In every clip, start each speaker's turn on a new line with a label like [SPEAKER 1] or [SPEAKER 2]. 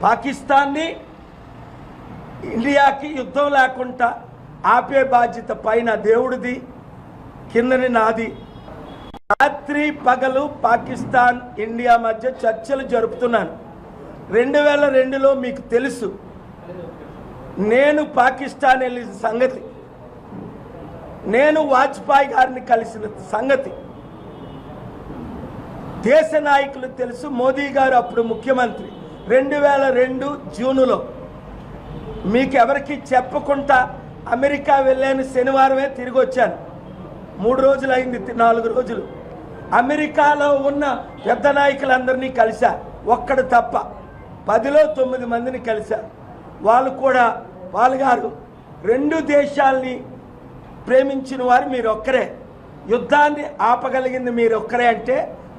[SPEAKER 1] పాకిస్తాన్ని ఇండియాకి యుద్ధం లేకుండా ఆపే బాధ్యత పైన దేవుడిది, కిందని నాది. రాత్రి పగలు పాకిస్తాన్ ఇండియా మధ్య చర్చలు జరుపుతున్నాను. 2002లో మీకు తెలుసు నేను పాకిస్తాన్ వెళ్ళిన సంగతి, నేను వాజ్పేయి గారిని కలిసిన సంగతి దేశ నాయకులు తెలుసు. మోదీ గారు అప్పుడు ముఖ్యమంత్రి. 2002 జూన్లో మీకు ఎవరికి చెప్పకుండా అమెరికా వెళ్ళాను. శనివారమే తిరిగి వచ్చాను. 3 రోజులు అయింది, 4 రోజులు. అమెరికాలో ఉన్న పెద్ద నాయకులందరినీ కలిశా, ఒక్కడు తప్ప 10లో 9 మందిని కలిశా. వాళ్ళు కూడా వాళ్ళు గారు 2 దేశాలని ప్రేమించిన వారు మీరు ఒక్కరే, యుద్ధాన్ని ఆపగలిగింది మీరు ఒక్కరే అంటే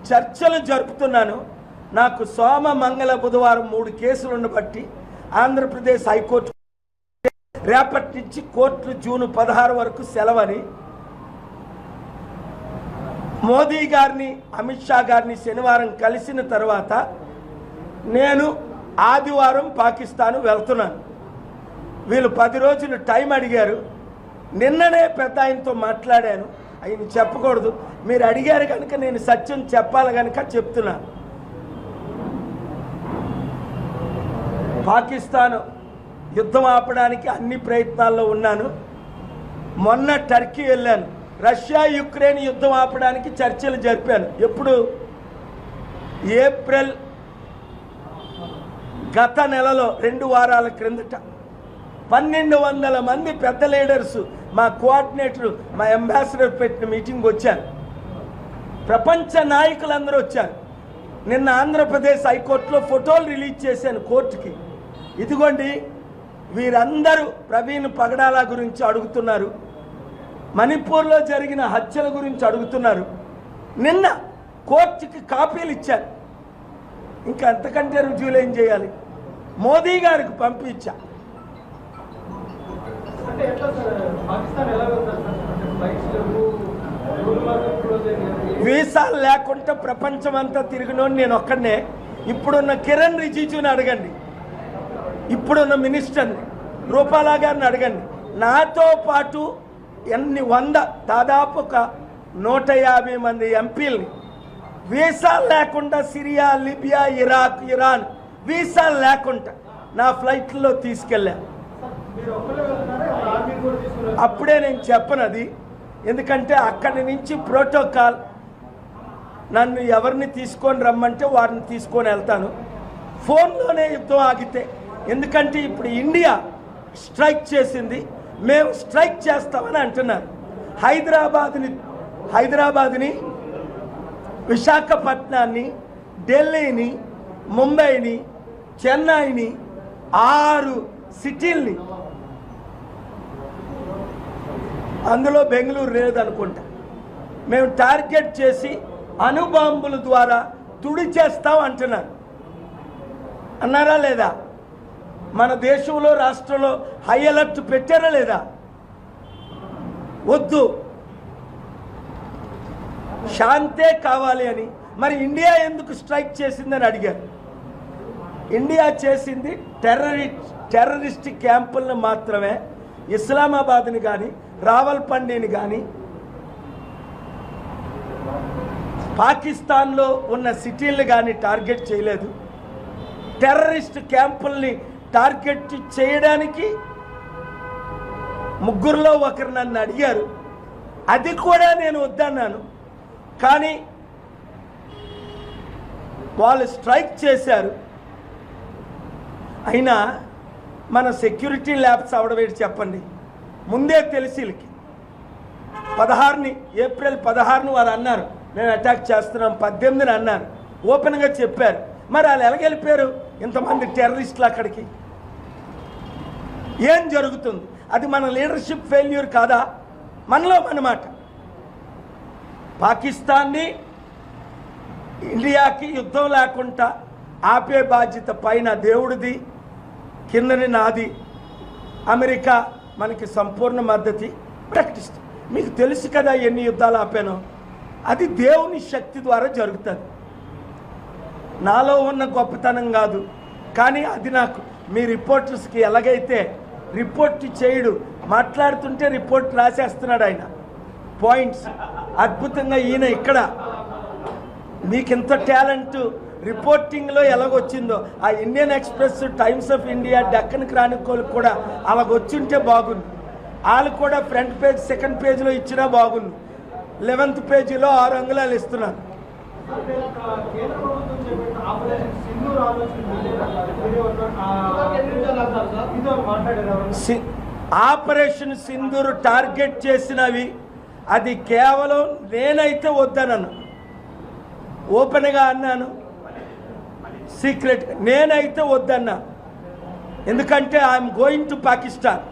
[SPEAKER 1] చర్చలు జరుపుతున్నాను. నాకు సోమ మంగళ బుధవారం 3 కేసులను బట్టి ఆంధ్రప్రదేశ్ హైకోర్టు రేపటి నుంచి కోర్టులు జూన్ 16 వరకు సెలవని మోదీ గారిని అమిత్ షా గారిని శనివారం కలిసిన తర్వాత నేను ఆదివారం పాకిస్తాన్ వెళ్తున్నాను. వీళ్ళు 10 రోజులు టైం అడిగారు. నిన్ననే పెద్ద ఆయనతో మాట్లాడాను. ఆయన చెప్పకూడదు, మీరు అడిగారు కనుక నేను సత్యం చెప్పాలి కనుక చెప్తున్నాను. పాకిస్తాన్ యుద్ధం ఆపడానికి అన్ని ప్రయత్నాల్లో ఉన్నాను. మొన్న టర్కీ వెళ్ళాను. రష్యా యుక్రెయిన్ యుద్ధం ఆపడానికి చర్చలు జరిపాను. ఎప్పుడు? ఏప్రిల్ గత నెలలో 2 వారాల క్రిందట 1200 మంది పెద్ద లీడర్స్, మా కోఆర్డినేటర్, మా అంబాసిడర్ పెట్టిన మీటింగ్ వచ్చారు. ప్రపంచ నాయకులందరూ వచ్చారు. నిన్న ఆంధ్రప్రదేశ్ హైకోర్టులో ఫోటోలు రిలీజ్ చేశాను కోర్టుకి. ఇదిగోండి, వీరందరూ ప్రవీణ్ పగడాల గురించి అడుగుతున్నారు, మణిపూర్లో జరిగిన హత్యల గురించి అడుగుతున్నారు. నిన్న కోర్టుకి కాపీలు ఇచ్చారు. ఇంకా అంతకంటే రుజువులు ఏం చేయాలి? మోదీ గారికి పంపించా. వీసాలు లేకుండా ప్రపంచం అంతా తిరిగినోని నేను ఒక్కడనే. ఇప్పుడున్న కిరణ్ రిజిజుని అడగండి, ఇప్పుడున్న మినిస్టర్ని రూపాలా గారిని అడగండి. నాతో పాటు దాదాపు ఒక 150 మంది ఎంపీలని వీసాలు లేకుండా సిరియా, లిబియా, ఇరాక్, ఇరాన్ వీసాలు లేకుండా నా ఫ్లైట్లో తీసుకెళ్ళా. అప్పుడే నేను చెప్పనది, ఎందుకంటే అక్కడి నుంచి ప్రోటోకాల్, నన్ను ఎవరిని తీసుకొని రమ్మంటే వారిని తీసుకొని వెళ్తాను. ఫోన్లోనే యుద్ధం ఆగితే, ఎందుకంటే ఇప్పుడు ఇండియా స్ట్రైక్ చేసింది, మేము స్ట్రైక్ చేస్తామని అంటున్నారు. హైదరాబాద్ని, విశాఖపట్నాన్ని, ఢిల్లీని, ముంబైని, చెన్నైని, 6 సిటీల్ని, అందులో బెంగళూరు లేదనుకుంటా, మేము టార్గెట్ చేసి అణుబాంబుల ద్వారా తుడి చేస్తాం అంటున్నారు. అన్నారా లేదా? మన దేశంలో, రాష్ట్రంలో హై అలర్ట్ పెట్టారా లేదా? వద్దు, శాంతే కావాలి అని. మరి ఇండియా ఎందుకు స్ట్రైక్ చేసిందని అడిగారు. ఇండియా చేసింది టెర్రరిస్ట్ క్యాంపులను మాత్రమే. ఇస్లామాబాద్ని కానీ, రావల్పిండిని కానీ, పాకిస్తాన్లో ఉన్న సిటీలను కానీ టార్గెట్ చేయలేదు. టెర్రరిస్ట్ క్యాంపుల్ని టార్గెట్ చేయడానికి 3లో ఒకరు నన్ను అడిగారు. అది కూడా నేను వద్దన్నాను. కానీ వాళ్ళు స్ట్రైక్ చేశారు. అయినా మన సెక్యూరిటీ ల్యాబ్స్ అవడవేటి చెప్పండి. ముందే తెలిసి వీళ్ళకి 16ని, ఏప్రిల్ 16ని వారు అన్నారు మేము అటాక్ చేస్తున్నాం, 18ని అన్నారు, ఓపెన్గా చెప్పారు. మరి వాళ్ళు ఎలాగెళ్ళిపోయారు ఇంతమంది టెర్రరిస్టులు అక్కడికి? ఏం జరుగుతుంది? అది మన లీడర్షిప్ ఫెయిల్యూర్ కాదా? మనలో అన్నమాట. పాకిస్తాన్ని ఇండియాకి యుద్ధం లేకుండా ఆపే బాధ్యత పైన దేవుడిది, కిందని నాది. అమెరికా మనకి సంపూర్ణ మద్దతు ప్రకటిస్తుంది. మీకు తెలుసు కదా ఎన్ని యుద్ధాలు ఆపానో. అది దేవుని శక్తి ద్వారా జరుగుతుంది. నాలో ఉన్న గొప్పతనం కాదు, కానీ అది నాకు మీ రిపోర్టర్స్కి ఎలాగైతే రిపోర్ట్ చేయడు, మాట్లాడుతుంటే రిపోర్ట్ రాసేస్తున్నాడు ఆయన పాయింట్స్ అద్భుతంగా. ఈయన ఇక్కడ మీకు ఇంత టాలెంట్ రిపోర్టింగ్లో ఎలాగొచ్చిందో ఆ Indian express, times of India, Deccan Chronicle కూడా అలాగొచ్చుంటే బాగుంది. వాళ్ళు కూడా ఫ్రంట్ పేజ్, సెకండ్ పేజ్లో ఇచ్చినా బాగుంది. 11th పేజీలో 6 అంగుళాలు ఇస్తున్నారు. ఆపరేషన్ సింధూర్ టార్గెట్ చేసినవి అది కేవలం నేనైతే వద్దనను, ఓపెన్గా అన్నాను, సీక్రెట్ నేనైతే వద్దన్నా. ఎందుకంటే I'm going to Pakistan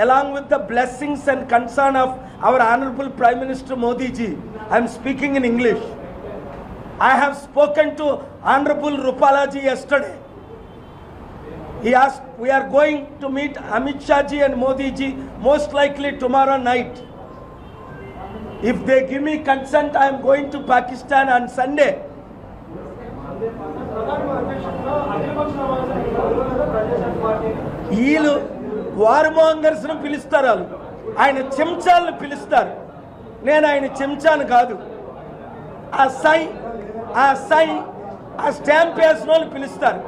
[SPEAKER 1] along with the blessings and concern of our honorable Prime Minister Modi ji. I am speaking in English. I have spoken to Honorable Rupala ji yesterday. He asked, we are going to meet Amit Shah ji and Modi ji most likely tomorrow night. If they give me consent, I am going to Pakistan on Sunday. వీళ్ళు వార్మోంగర్స్ను పిలుస్తారు, వాళ్ళు ఆయన చెంచాలను పిలుస్తారు. నేను ఆయన చెంచాను కాదు. ఆ stamp వేసిన వాళ్ళు పిలుస్తారు.